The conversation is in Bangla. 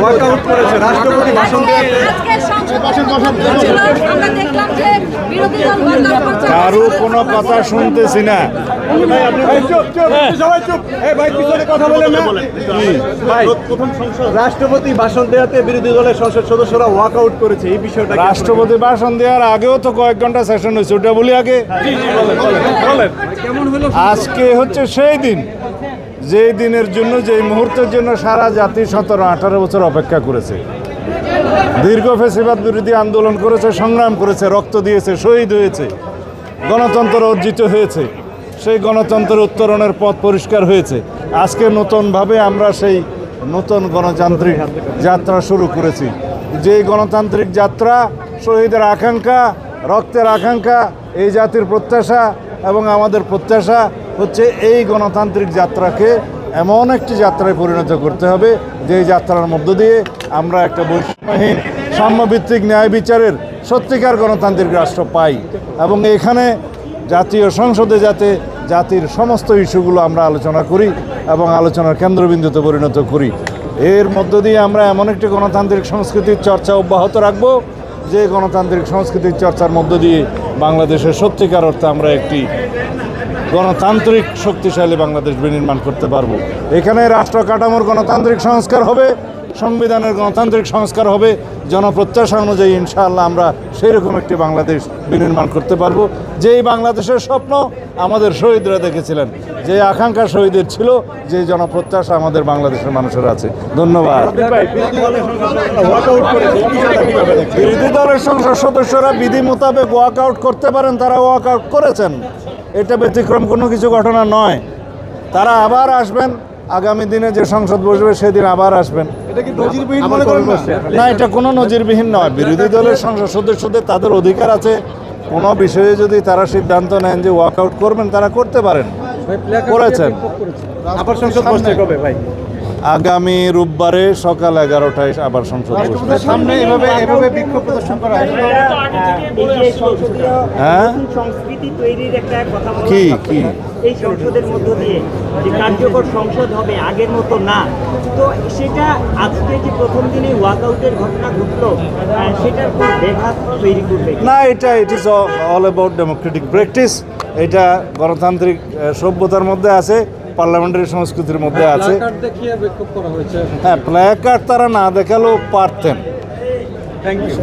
ওয়াকআউট করেছে রাষ্ট্রপতি ভাষণ দেওয়াতে। কারো কোনো কথা শুনতেছি না। সবাই চুপ। ভাই পিছনে কথা বলেন না। ভাই রাষ্ট্রপতি ভাষণ দেওয়াতে বিরোধী দলের সংসদ সদস্যরা ওয়াকআউট করেছে, এই বিষয়টা রাষ্ট্রপতি ভাষণ দেওয়ার আগেও তো কয়েক ঘন্টা সেশন হয়েছে, ওটা বলি আগে। কেমন হলো? আজকে হচ্ছে সেই দিন, যেই দিনের জন্য, যেই মুহূর্তের জন্য সারা জাতি 17-18 বছর অপেক্ষা করেছে। দীর্ঘ ফ্যাসিবাদ বিরোধী আন্দোলন করেছে, সংগ্রাম করেছে, রক্ত দিয়েছে, শহীদ হয়েছে, গণতন্ত্র অর্জিত হয়েছে, সেই গণতন্ত্রের উত্তরণের পথ পরিষ্কার হয়েছে। আজকে নতুনভাবে আমরা সেই নতুন গণতান্ত্রিক যাত্রা শুরু করেছি। যেই গণতান্ত্রিক যাত্রা, শহীদের আকাঙ্ক্ষা, রক্তের আকাঙ্ক্ষা, এই জাতির প্রত্যাশা এবং আমাদের প্রত্যাশা হচ্ছে এই গণতান্ত্রিক যাত্রাকে এমন একটি যাত্রায় পরিণত করতে হবে যেই যাত্রার মধ্য দিয়ে আমরা একটা বৈষম্যহীন সাম্যভিত্তিক ন্যায় বিচারের সত্যিকার গণতান্ত্রিক রাষ্ট্র পাই, এবং এখানে জাতীয় সংসদে যাতে জাতির সমস্ত ইস্যুগুলো আমরা আলোচনা করি এবং আলোচনার কেন্দ্রবিন্দুতে পরিণত করি। এর মধ্য দিয়ে আমরা এমন একটি গণতান্ত্রিক সংস্কৃতির চর্চা অব্যাহত রাখব যে গণতান্ত্রিক সংস্কৃতির চর্চার মধ্য দিয়ে বাংলাদেশের সত্যিকার অর্থে আমরা একটি গণতান্ত্রিক শক্তিশালী বাংলাদেশ বিনির্মাণ করতে পারবো। এখানে রাষ্ট্র কাঠামোর গণতান্ত্রিক সংস্কার হবে, সংবিধানের গণতান্ত্রিক সংস্কার হবে, জনপ্রত্যাশা অনুযায়ী ইনশাআল্লাহ আমরা সেই রকম একটি বাংলাদেশ বিনির্মাণ করতে পারবো, যেই বাংলাদেশের স্বপ্ন আমাদের শহীদরা দেখেছিলেন, যে আকাঙ্ক্ষা শহীদের ছিল, যে জনপ্রত্যাশা আমাদের বাংলাদেশের মানুষের আছে। ধন্যবাদ। বিরোধী দলের সংসদ সদস্যরা বিধি মোতাবেক ওয়াকআউট করতে পারেন, তারা ওয়াকআউট করেছেন, এটা ব্যতিক্রম কোনো কিছু ঘটনা নয়। তারা আবার আসবেন, আগামী দিনে যে সংসদ বসবে সেদিন আবার আসবেন। এটা কি নজিরবিহীন মনে করেন? না, এটা কোনো নজিরবিহীন নয়। বিরোধী দলের সংসদ সদস্যদের তাদের অধিকার আছে, কোনো বিষয়ে যদি তারা সিদ্ধান্ত নেন যে ওয়াকআউট করবেন, তারা করতে পারেন, করেছেন। আবার সংসদ বসছে কবে ভাই? আগামী রোববারে সকাল 11টায় আবার সংসদ বসবে। সামনে এভাবে বিক্ষোভ প্রদর্শন করা হয়। হ্যাঁ, সংস্কৃতি তৈরির একটা কথা বলা কি হচ্ছে। কি এই সংসদের মধ্য দিয়ে যে কার্যকর সংসদ হবে, আগের মতো না, তো সেটা আজকে যে প্রথম দিনে ওয়াকআউটের ঘটনা ঘটলো, সেটার কোন ব্যাঘাত তৈরি করবে? না, এটা it is all about Democratic practice. এটা গণতান্ত্রিক সভ্যতার মধ্যে আছে, পার্লামেন্টারি সংস্কৃতির মধ্যে আছে। হ্যাঁ, প্লে কার্ড তারা না দেখালেও পারতেন। Thank you.